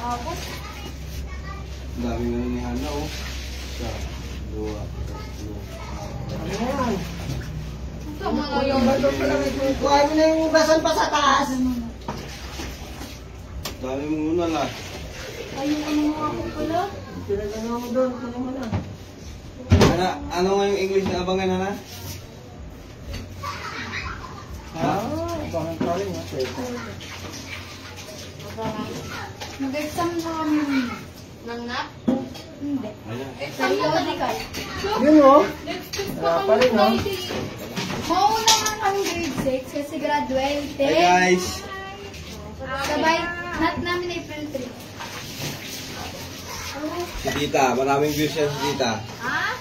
Tapos? Ang daming ano ni Hana, oh. Isa, dua, tatlo. Ano yan? Ito mga yung... Kuha mo na yung ugasan pa sa taas. Dami mo muna lang. Ay, yung ano mga ako pala? Pinagano mo doon, kunin mo na. Ano nga yung English na abangan, Hana? Abangan pa rin, ha? Nag-exam na kami ng NAP? Hindi. Exam na medical. Yun, oh. Next week Wala pa pa rin, kami no? Friday. Mauna nga kami grade 6 kasi graduate. Hi guys! Sabay, NAT namin April 3. Si Tita, maraming views yan si Tita. Ha?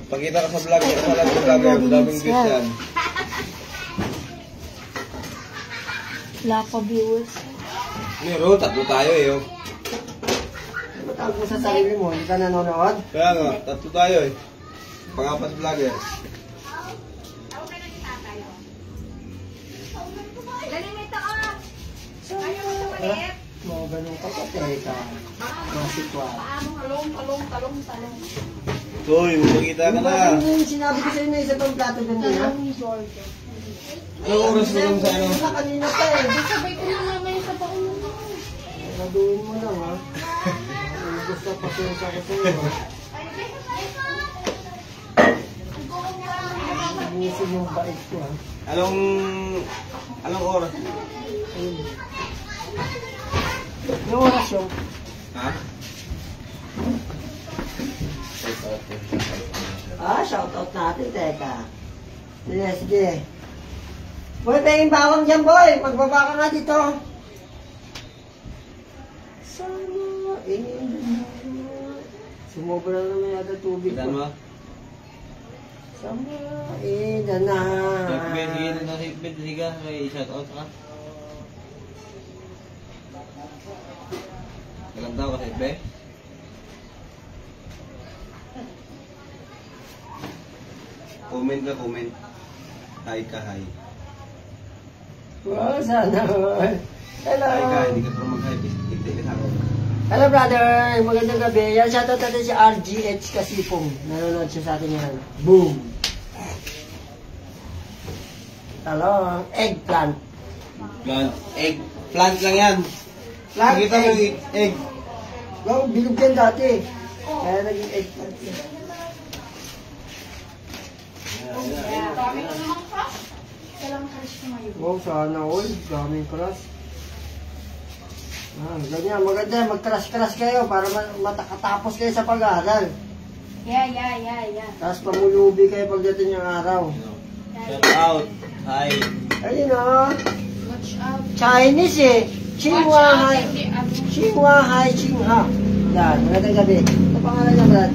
Pakita ka sa vlog, sa live sa vlog, maraming views yan. Wala pa viewers. Meron, tatlo tayo eh. Oh. Matawag mo sa sarili mo, hindi ka nanonood? Kaya nga, tatlo tayo eh. Pangapas vloggers. Mga ganun ka pa, teka. Masitwa. Talong. Toy, makikita ka na. Yung sinabi ko sa'yo na isa pang plato doon din, ha? Anong oras mo lang sa ano? Sa kanina pa eh. Sabay ko na mamaya sa paulong. Naduin mo lang, ha? Gusto pa sa'yo sa ko sa'yo, ha? Ibusin yung bait ko, ha? Anong oras? Ayun. Yung oras yung... Ha? Shoutout natin, teka. Sige. Boy, pahing bawang dyan, boy. Magbaba ka nga dito. Sana, sumobra na naman yata tubig Ilan mo? Sama, na. Hipbed, sige na hipbed, sige. May shoutout ka. Ilan daw ka hipbed? Comment ka, comment. Hi ka, hi. Wow, sana. Hello. Hi ka, hindi ka pero mag-hi. Hindi ka sa akin. Hello, brother. Magandang gabi. Yan, shoutout natin si RGH Kasipong. Nanonood siya sa atin yan. Boom. Talong. Eggplant. Plant lang yan. Nakita mo yung egg. Wow, bilog yan dati. Kaya naging eggplant yan. Dami ko naman crush. Walang crush ko ngayon. Wow, sana all. Daming crush. Ganyan. Maganda. Mag-crush kayo para matakatapos kayo sa pag-aaral. Yeah. Tapos pamulubi kayo pagdating yung araw. Shout out. Hi. Ayun o. Watch out. Chinese eh. Xinhua Hai. Xinhua Hai Xinha. Yan. Magandang gabi. Ano pangalan niya, Brad?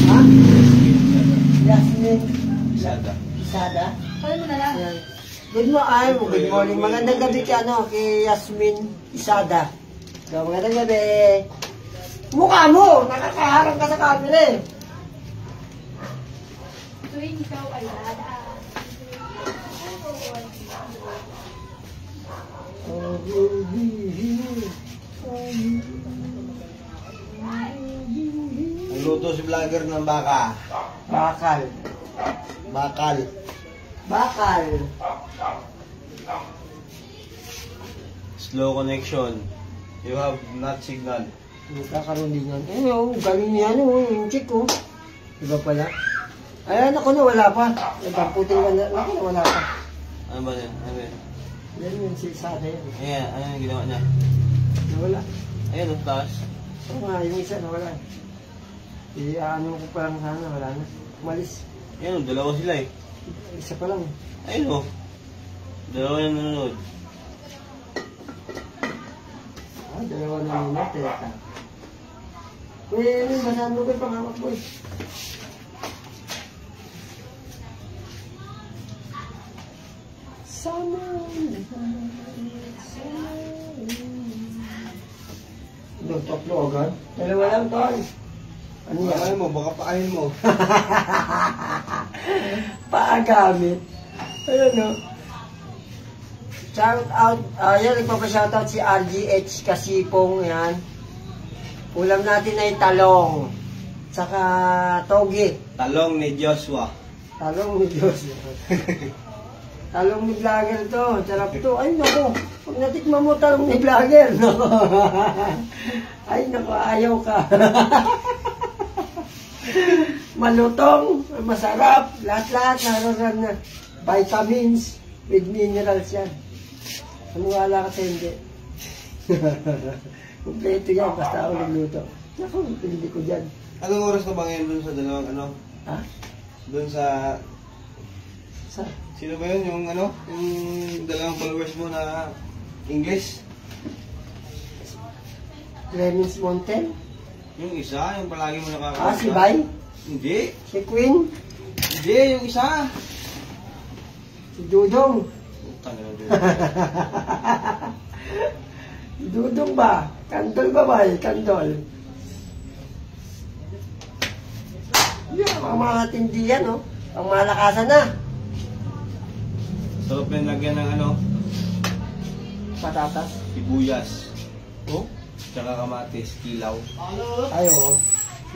Ha? Yasmin. Isada. Kaya mo na lang. Yan. Good morning. Magandang gabi kay Yasmin Isada. So, magandang gabi. Mukha mo! Nakakaharap ka sa camera eh. Tuwing ikaw ay dada. Nagluto si vlogger ng baka. Bakal. Slow connection. You have not signal. Nagkakaroon din yan. Galing niya yung chick oh. Iba pala. Ayan, ako na wala pa. Nagpaputing ka na. Ako na wala pa. Ano ba yan? Ano yan? Yan yung silsada yan. Ayan, ano yung ginawa niya? Nawala. Ayan, ang taas. Oo nga, yung isa nawala. Ano ko pa lang sana, wala na. Umalis. Ayan, dalawa sila eh. Isa pa lang. Ayun o. Dalawa yung nanonood. Dalawa na nila. Teka. Kuya, basahan mo ko yung pangamak mo eh. Tatlo agad? Dalawa lang, Tol. Ano yan? Ano mo, baka paahin mo. Paagamit. Ayan o. Shout out, yan, nagpapa-shoutout si RGH Kasipong, yan. Ulam natin ay talong. Tsaka toge. Talong ni Joshua. Talong ni Diyos. Talong ni vlogger to. Sarap to. Ay, naku. Pag natikman mo talong ni vlogger, no? Ay, naku, ayaw ka. Malutong, masarap. Lahat-lahat naroon na vitamins with minerals yan. Wala kasi hindi. Kompleto yan, basta ako nagluto. Naku, hindi ko dyan. Anong oras na ba ngayon dun sa dalawang ano? Ha? Dun sa... Sa? Sino ba yun? Yung ano? Yung dalawang followers mo na English? Clemens Montel? Yung isa, yung palagi mo nakakita. Si Bay? Hindi. Si Queen? Hindi, yung isa. Si Dudong? Tanga na doon. Dudong ba? Kandol ba ba? Kandol. Yan, mga tindi yan, no? Ang malakasan na. Sarap yung lagyan ng ano? Patatas. Sibuyas. Oh? Tsaka kamatis, kilaw. Ay, oo.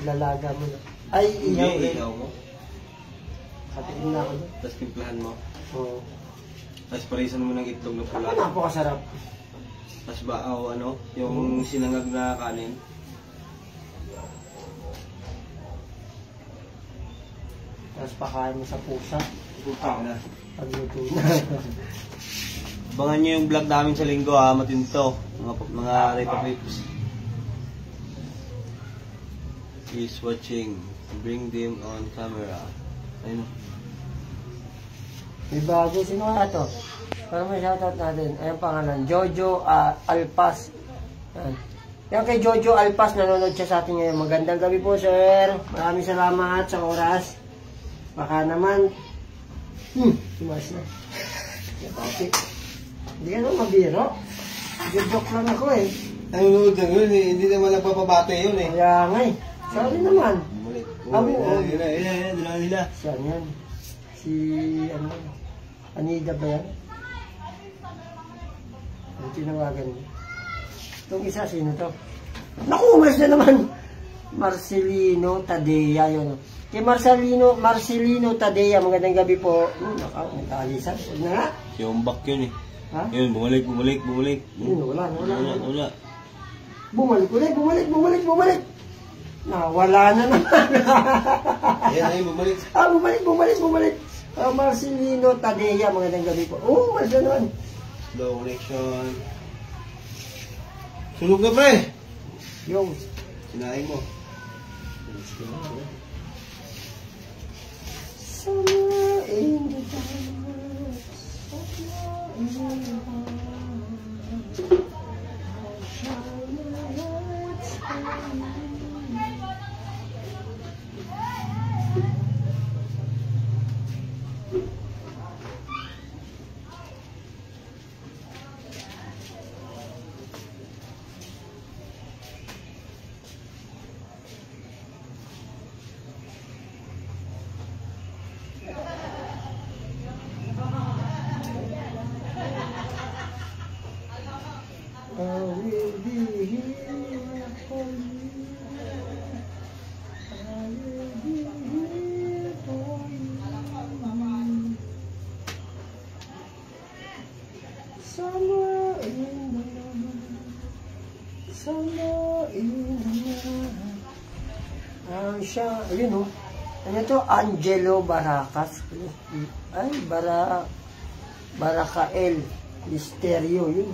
Ilalaga mo na. Ay, ihaw Hindi, rin. ilaw mo. Katikin na ako doon. Tapos timplahan mo. Oo. Tapos parisan mo ng itlog na Ako, pula. napakasarap. Tapos baaw, ano? Yung sinangag na kanin. Tapos pakain mo sa pusa. Putang na. Pagluto na. Abangan nyo yung vlog namin sa linggo ha, matinto. Mga Repapips. He's watching. Bring them on camera. Ayun. May bago. Sino kaya to? Para may shoutout natin. Ayan pangalan. Jojo Alpas. Yan. Yan kay Jojo Alpas. Nanonood siya sa atin ngayon. Magandang gabi po, sir. Maraming salamat sa oras. Baka naman. Tumas na. Okay. Hindi ka naman mabiro. Joke lang ako eh. Nanonood lang yun eh. Hindi naman nagpapabate yun eh. Kaya nga eh. Sorry naman. Bumalik. Abo, Dila nila. Siya yan. Si, ano, Anida ba yan? Ang tinawagan niya. Itong isa, sino to? Naku, umalis na naman! Marcelino Tadea, yun. Kay Marcelino Tadea, magandang gabi po. Nagkaalisan. Huwag na nga. Si Ombak yun eh. Ha? Yun, bumalik. Yun, wala. Wala. Bumalik. Nawala na naman. Ayan, bumalik. Bumalik. Marcelino Tadea, magandang gabi po. Umalis na naman. Slow connection. Sunog na pre! Yung. Sinain mo. Summer in the dark, summer in the dark, shine the lights on me. I will be here for you. I will be here for you. Somewhere in the night, somewhere in the night. Siya, ayun o. Ano to? Angelo Baracas. Ay, Baracael Misterio, yun.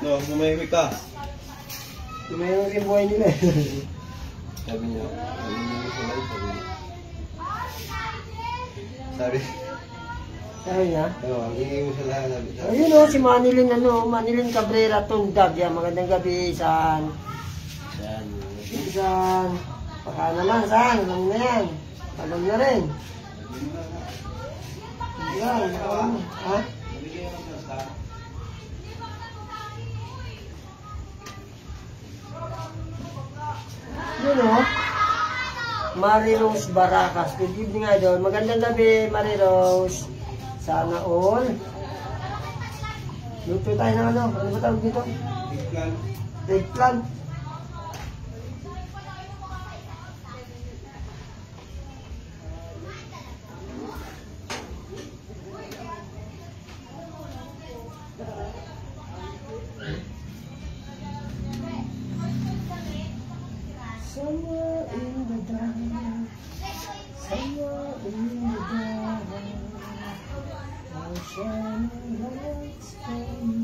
No, sumahimik ka. Tumayong yung buhay nila. Sabi niya, sabi niya sa live, sabi niya. Sabi niya? Oo, ang ingay mo sa lahat, sabi niya. Ayun o, si Manilin, Manilin Cabrera, Tundag. Yan, magandang gabi, San. Yan. San. Baka naman, San. Alam na yan. Alam na rin. Yan, ha? Yun o. Marie Rose Baracas. Good evening nga doon. Magandang gabi, Marie Rose. Sana all. Luto tayo ng ano? Ano ba tawag dito? Eggplant. Eggplant. Somewhere in the dark, somewhere in the dark, I'll shine lights for you.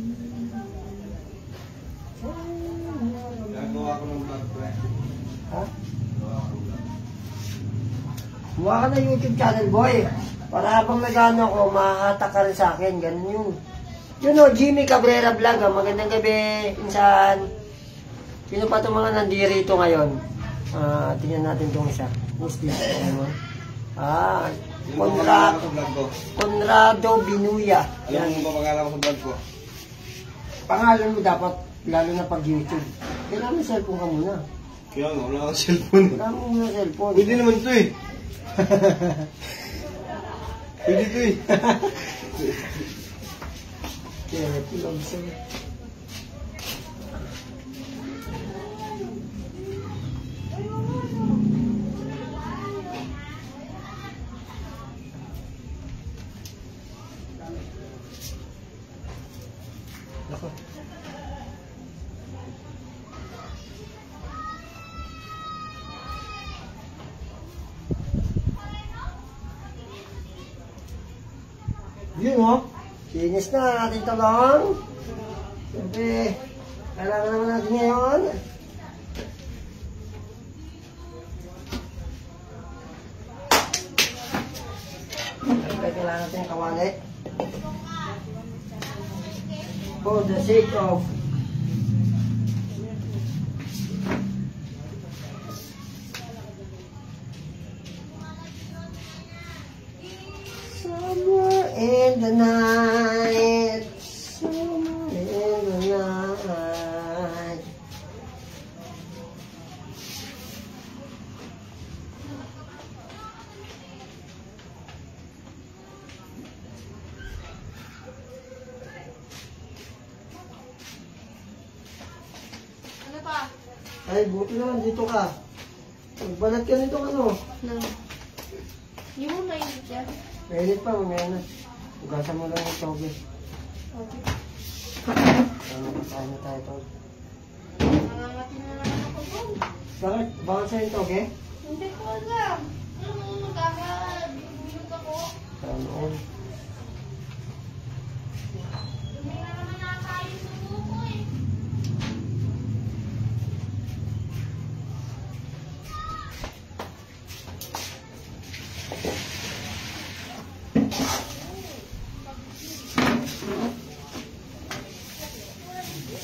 Gagawa ko ng vlog, pre. Ha? Gagawa ko ng vlog. Buha ka na YouTube channel, boy. Para habang nag-ano ako, mahatak ka rin sa akin. Ganun yun. Yun o, Jimmy Cabrera Vlog. Magandang gabi, insan. Sino pa itong mga nandirito ngayon? Tingnan natin itong isa. Who's this? Conrado Binuya. Alam mo ba pangalan ko sa vlog ko? Pangalan mo dapat, lalo na pag YouTube. Kailangan mo cellphone ka muna. Kaya nga, wala akong cellphone. Kailangan mo muna cellphone. Pwede naman ito eh. Pwede ito eh. Kaya, tulog sa'yo. Ako. Yun o. Finish na ang ating talong. Siyempre, kailangan naman natin ngayon. Siyempre, kailangan natin kawali. For the sake of somewhere in the night, somewhere in the night. Ano pa? Ay, buti naman dito ka. Magbalat ka nito ano. No. Hindi mo mainit yan. Mainit pa, mamaya na. Ugasan mo lang yung toge. Okay. Kain na tayo to. Nangangati na naman ako doon. Bakit? Bakit sa'yo yung toge? Hindi ko alam. Ano, magkakabilog ako. Noon. Hindi na naman nakakain sa buko eh.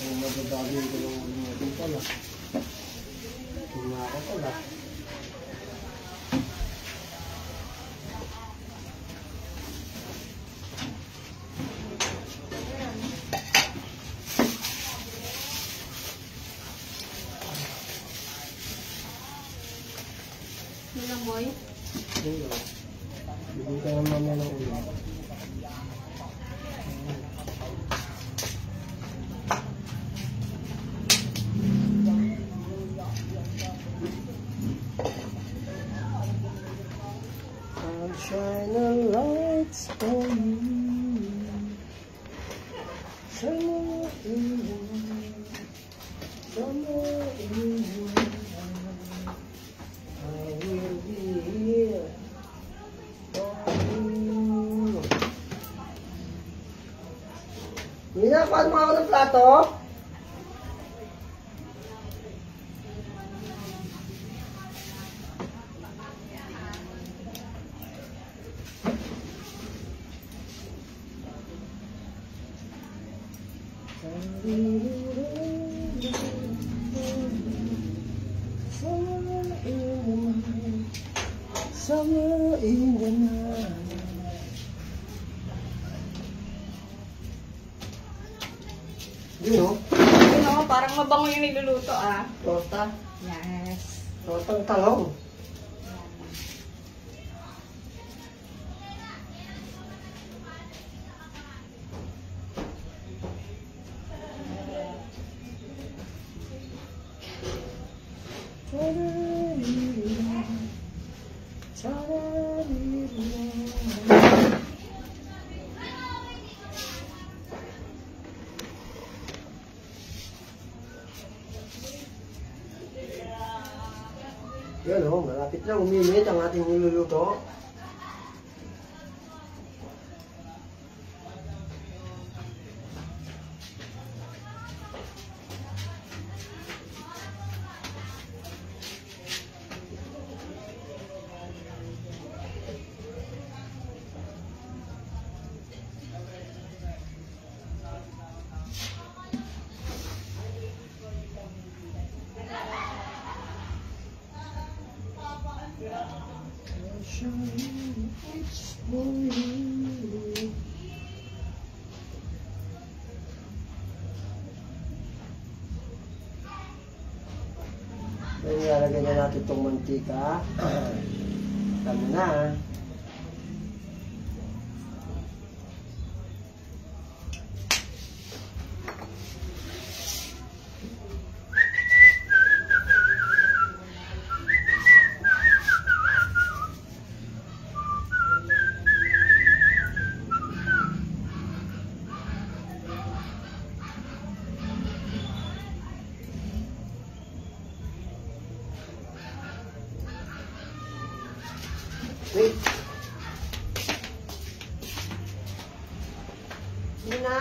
Ang magdadali ko lang natin pala. Tingnan ako pala. Yun lang, boy. Bigyan ka naman mamaya ng ulam. I'll shine the lights for you. Somewhere in the night, somewhere in the night, I will be here for you. Ninakuan mo ako ng plato? Summer in the night. Yun o. Yun o, parang mabango yung niluluto ah. Torta. Yes. Tortang talong. Yan o, malapit na uminit ang ating niluluto. Then, ilalagay na natin itong mantika. Tama na. Wait. Hindi na.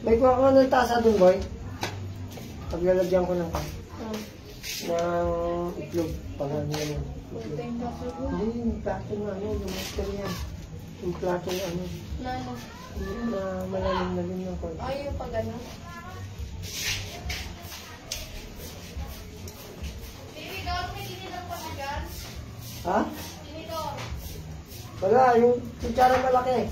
May kuha ko ng tasa dun, boy. Paglalagyan ko ng itlog. Pangalan nyo yun. Hindi, yung plato na ano, yung master yan. Yung plato na ano. Nano? Yung malalim na rin yung konti. Ay, yung pag ano? Tinidor, may tinidor pa na dyan? Ha? Tinidor. Wala, yung kutsara malaki.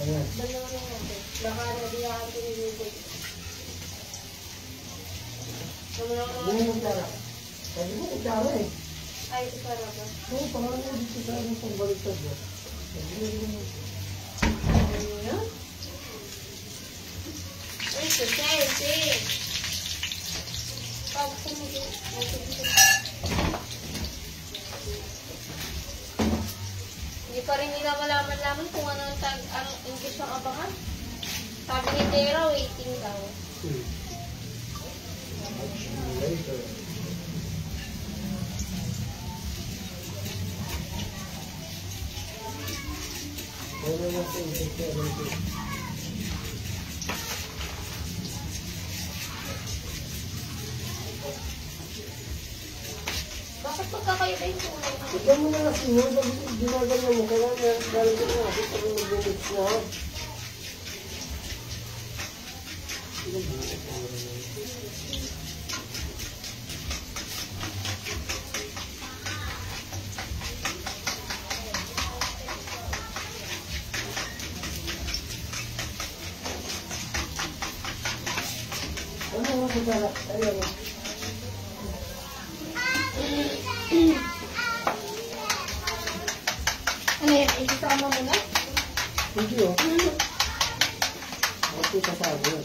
Ayan. Baka na di ako pinilibig. Hindi mo kutsara. Sabi mo kutsara eh. Ay, kutsara ba? Oo, pangalan mo dito sa aking pagbaliktad mo. Ano yun? Ay, kutsara. Pag tumigil. Hindi pa rin nila malaman kung ano ang English ang abangan. Sabi ni Tera, waiting daw. Later. Ano na sa English? Bakit magkakaiba yung kulay na? Tignan mo na kasi yun, ginagawa mo, kaya galing ko na, kasi pag mag-mix na. Ano, kutsara? Ayun. Ano yan? Isasama mo na? Hindi oh. Okay, kasabi.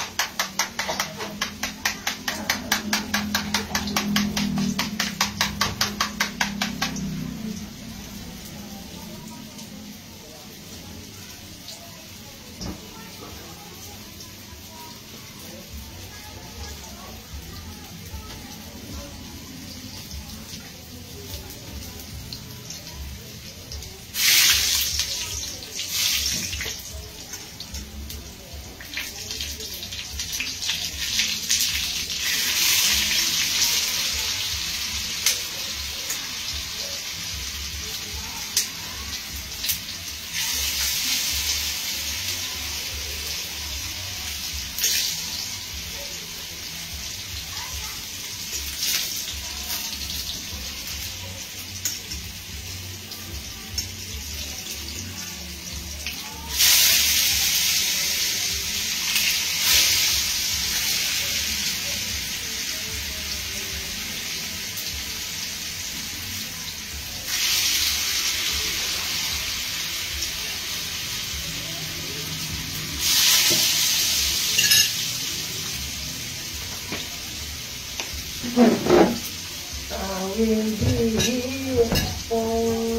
I will be here for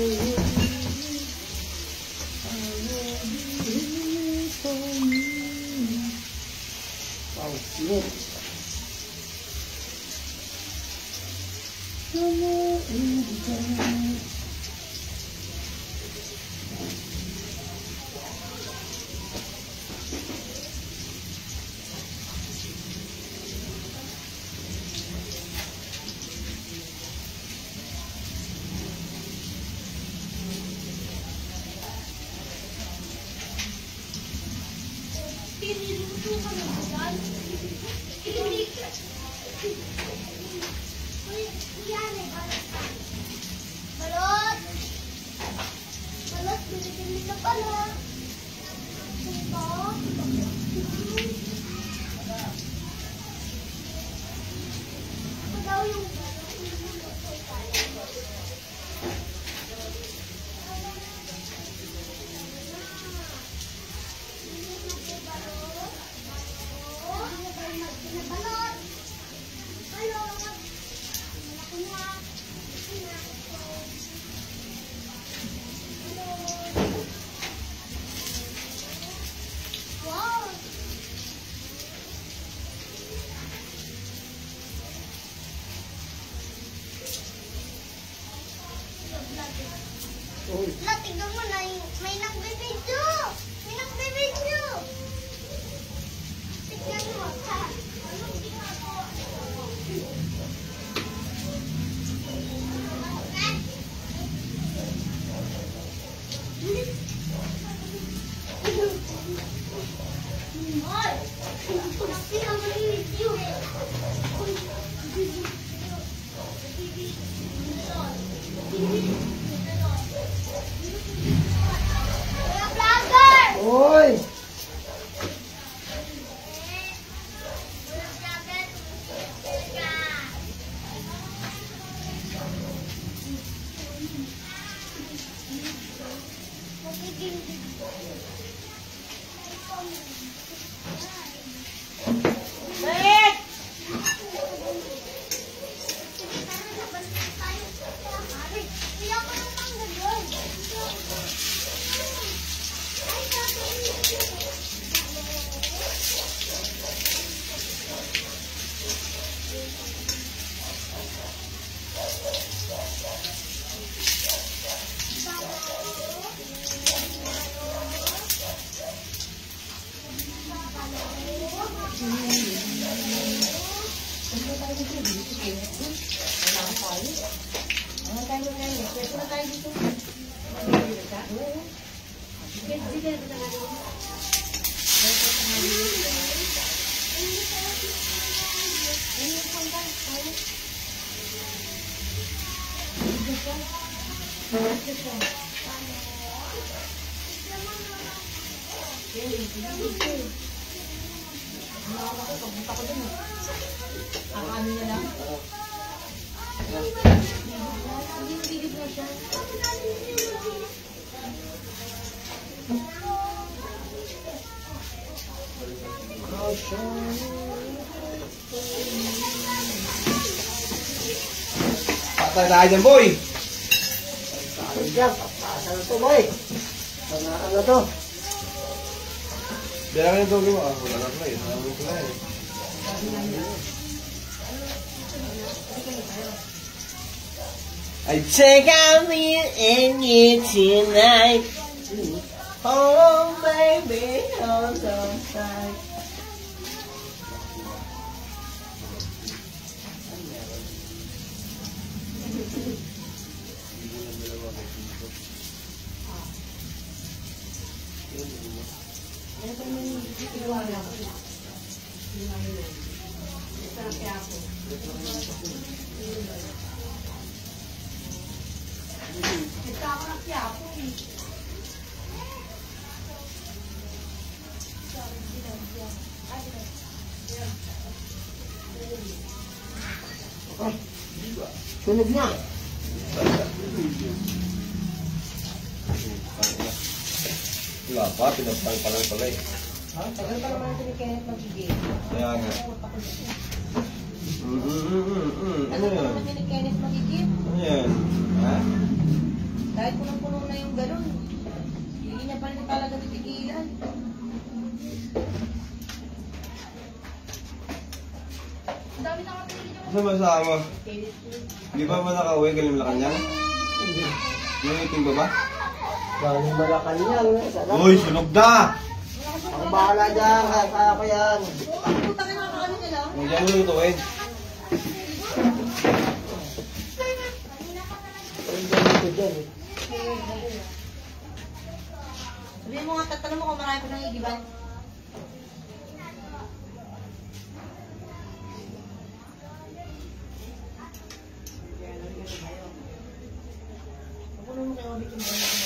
you. I will be here for you. Wow, shit. Somewhere in the dark. La, tignan mo na, may nagbibidyo! May nagbibidyo! Tignan mo, ha? Anong ginagawa? Hoy! Sino ang nagbibidyo? Hoy! Ano? Patay tayo dyan, boy! Diyan, papasa na to, boy. Ano to? Bilang yung dogi mo. Wala na pala eh. Wala ko na eh. I check out me and you tonight. Oh, baby, hold on tight. Sunog na. Wala pa, pinapal pa lang pala eh. Ha? Tagal pa naman natin ni Kenneth magiging. Kaya nga. Ano yun? naman ni Kenneth magiging. Ano yan? Ha? Kahit punong-puno na yung galon. Hindi niya pa rin talaga titigilan. Ang dami na kapili niyo. Saan masama? Di ba ba nakauwi? Galing Malacanang? Hindi. Nuniting ba ba? Galing Malacanang. Sarap. Uy, sunog na! Ako bahala dyan. Kaya ko yan. Puta ka nakakano nila. Nandiyan mo lutuin. Dito dyan eh. Sabihin mo nga, tatanong mo kung marami pa nang igiban. Pupuno mo kayo ulit yung bayan.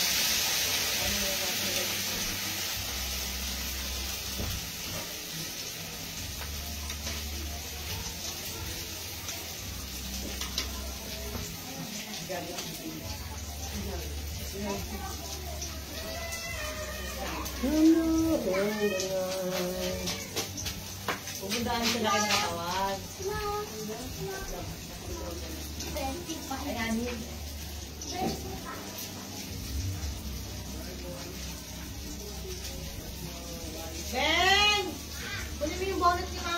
Pupuntahan sila kayo nakatawag. Ayan. Ben! Kunin mo yung bonnet niya.